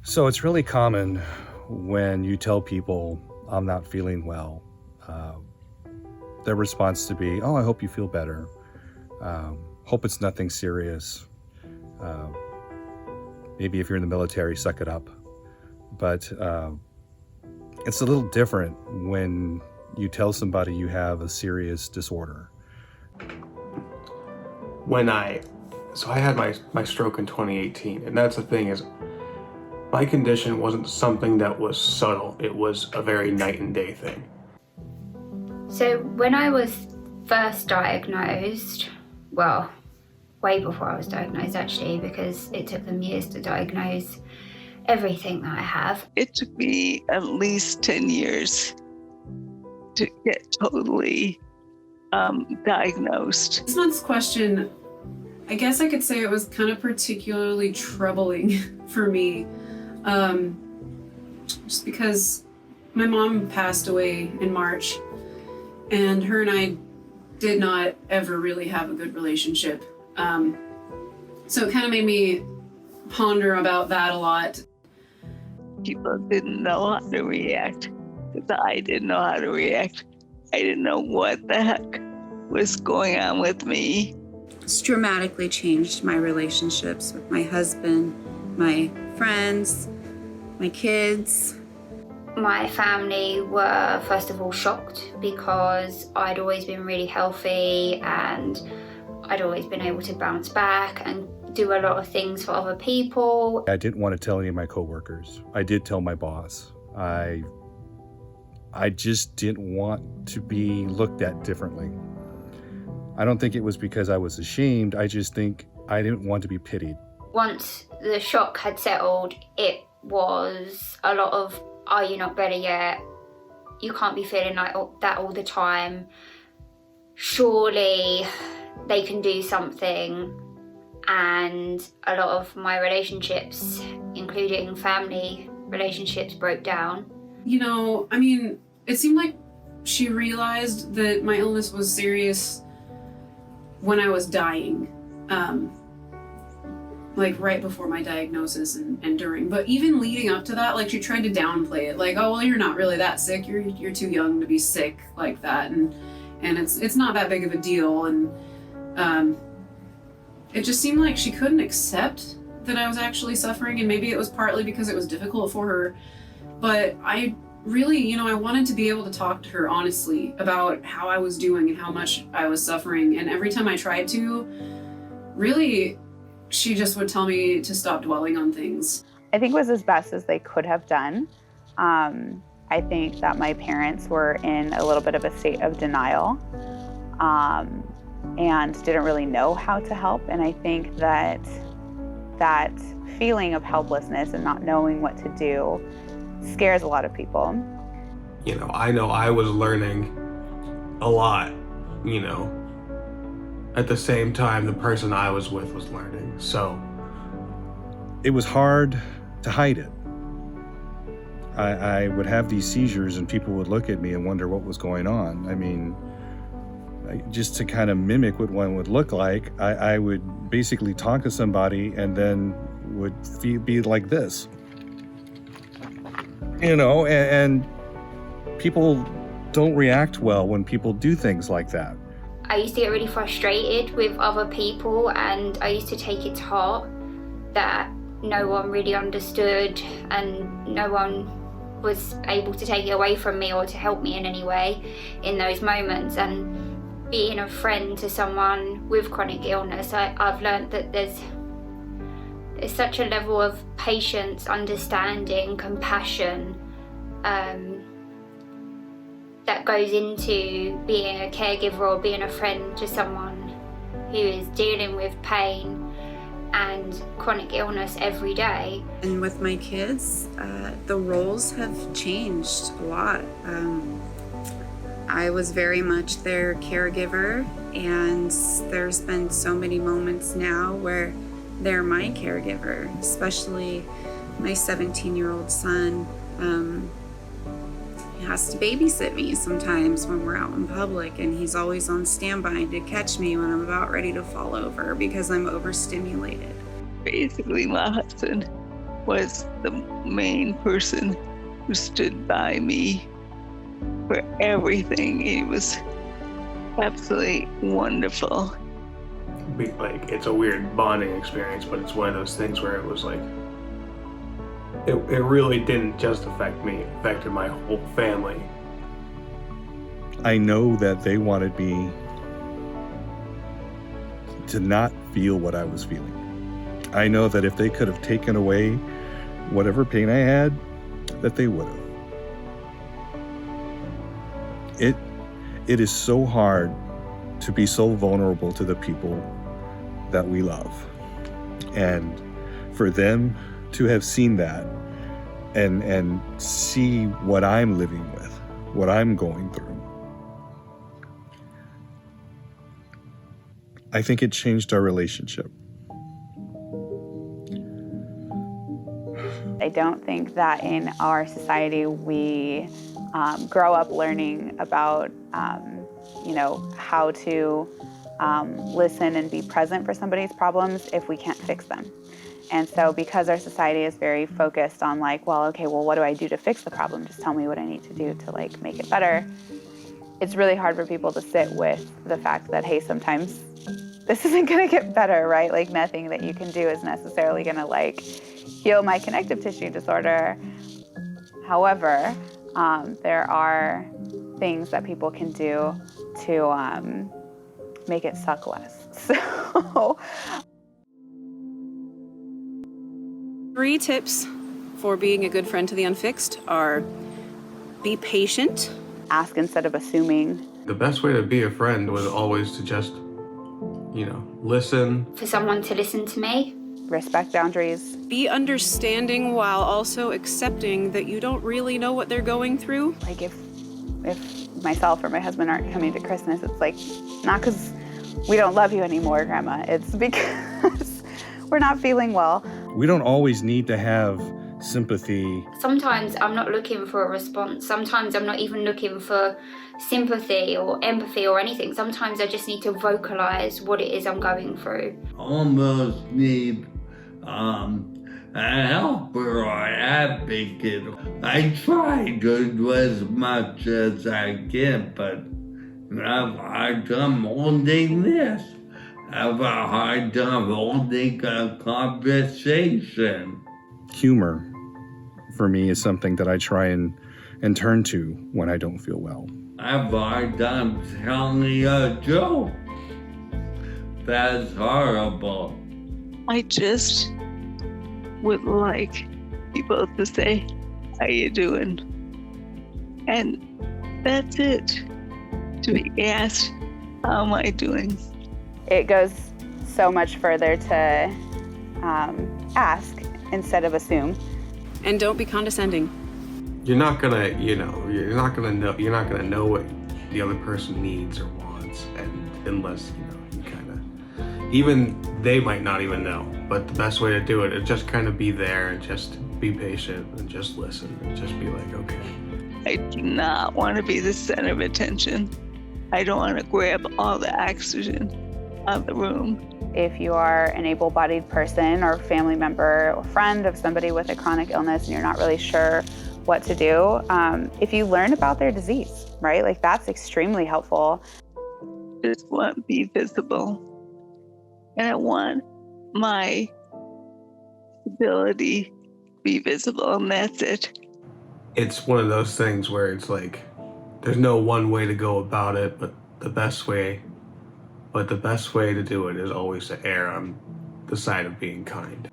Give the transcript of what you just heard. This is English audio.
So it's really common when you tell people, I'm not feeling well, their response to be, oh, I hope you feel better. Hope it's nothing serious. Maybe if you're in the military, suck it up. But it's a little different when you tell somebody you have a serious disorder. So I had my stroke in 2018, and that's the thing is, my condition wasn't something that was subtle. It was a very night and day thing. So when I was first diagnosed, well, way before I was diagnosed actually, because it took them years to diagnose everything that I have. It took me at least 10 years to get totally diagnosed. This month's question, I guess I could say it was kind of particularly troubling for me. Just because my mom passed away in March, and her and I did not ever really have a good relationship. So it kind of made me ponder about that a lot. People didn't know how to react, because I didn't know how to react. I didn't know what the heck was going on with me. It's dramatically changed my relationships with my husband, my friends, my kids. My family were first of all shocked because I'd always been really healthy and I'd always been able to bounce back and do a lot of things for other people. I didn't want to tell any of my coworkers. I did tell my boss. I just didn't want to be looked at differently. I don't think it was because I was ashamed. I just think I didn't want to be pitied. Once the shock had settled, it was a lot of, are you not better yet? You can't be feeling like that all the time. Surely they can do something. And a lot of my relationships, including family relationships, broke down. You know, I mean, it seemed like she realized that my illness was serious when I was dying. Like right before my diagnosis and during, but even leading up to that, like she tried to downplay it, like, oh well, you're not really that sick, you're too young to be sick like that, and it's not that big of a deal, and it just seemed like she couldn't accept that I was actually suffering, and maybe it was partly because it was difficult for her, but I really, you know, I wanted to be able to talk to her honestly about how I was doing and how much I was suffering, and every time I tried to, really, she just would tell me to stop dwelling on things. I think it was as best as they could have done. I think that my parents were in a little bit of a state of denial and didn't really know how to help. And I think that that feeling of helplessness and not knowing what to do scares a lot of people. You know I was learning a lot, you know. At the same time, the person I was with was learning, so. It was hard to hide it. I would have these seizures and people would look at me and wonder what was going on. I mean, just to kind of mimic what one would look like, I would basically talk to somebody and then would be like this. You know, and people don't react well when people do things like that. I used to get really frustrated with other people, and I used to take it to heart that no one really understood and no one was able to take it away from me or to help me in any way in those moments. And being a friend to someone with chronic illness, I've learned that there's such a level of patience, understanding, compassion that goes into being a caregiver or being a friend to someone who is dealing with pain and chronic illness every day. And with my kids, the roles have changed a lot. I was very much their caregiver, and there's been so many moments now where they're my caregiver, especially my 17-year-old son. has to babysit me sometimes when we're out in public, and he's always on standby to catch me when I'm about ready to fall over because I'm overstimulated. Basically, my husband was the main person who stood by me for everything. He was absolutely wonderful. Like, it's a weird bonding experience, but it's one of those things where it was like, it really didn't just affect me, it affected my whole family. I know that they wanted me to not feel what I was feeling. I know that if they could have taken away whatever pain I had, that they would have. It is so hard to be so vulnerable to the people that we love. And for them to have seen that and see what I'm living with, what I'm going through, I think it changed our relationship. I don't think that in our society we grow up learning about, how to listen and be present for somebody's problems if we can't fix them. And so because our society is very focused on what do I do to fix the problem? Just tell me what I need to do to make it better. It's really hard for people to sit with the fact that, hey, sometimes this isn't gonna get better, right? Like nothing that you can do is necessarily gonna heal my connective tissue disorder. However, there are things that people can do to make it suck less. So 3 tips for being a good friend to the unfixed are: be patient. Ask instead of assuming. The best way to be a friend was always to just, listen. For someone to listen to me. Respect boundaries. Be understanding while also accepting that you don't really know what they're going through. If myself or my husband aren't coming to Christmas, it's not because we don't love you anymore, Grandma. It's because we're not feeling well. We don't always need to have sympathy. Sometimes I'm not looking for a response. Sometimes I'm not even looking for sympathy or empathy or anything. Sometimes I just need to vocalize what it is I'm going through. Almost need a helper or advocate. I try to do as much as I can, but I have a hard time holding this. I have a hard time holding a conversation. Humor, for me, is something that I try and turn to when I don't feel well. I have a hard time telling a joke. That's horrible. I just would like people to say, how you doing? And that's it. To be asked, how am I doing? It goes so much further to ask instead of assume. And don't be condescending. You're not gonna know what the other person needs or wants, and unless you kind of, even they might not even know. But the best way to do it is just kind of be there and just be patient and just listen and just be like, okay. I do not want to be the center of attention. I don't want to grab all the oxygen out of the room. If you are an able-bodied person or family member or friend of somebody with a chronic illness and you're not really sure what to do, if you learn about their disease, right? That's extremely helpful. Just want to be visible. And I want my ability to be visible, and that's it. It's one of those things where it's like, there's no one way to go about it, but the best way to do it is always to err on the side of being kind.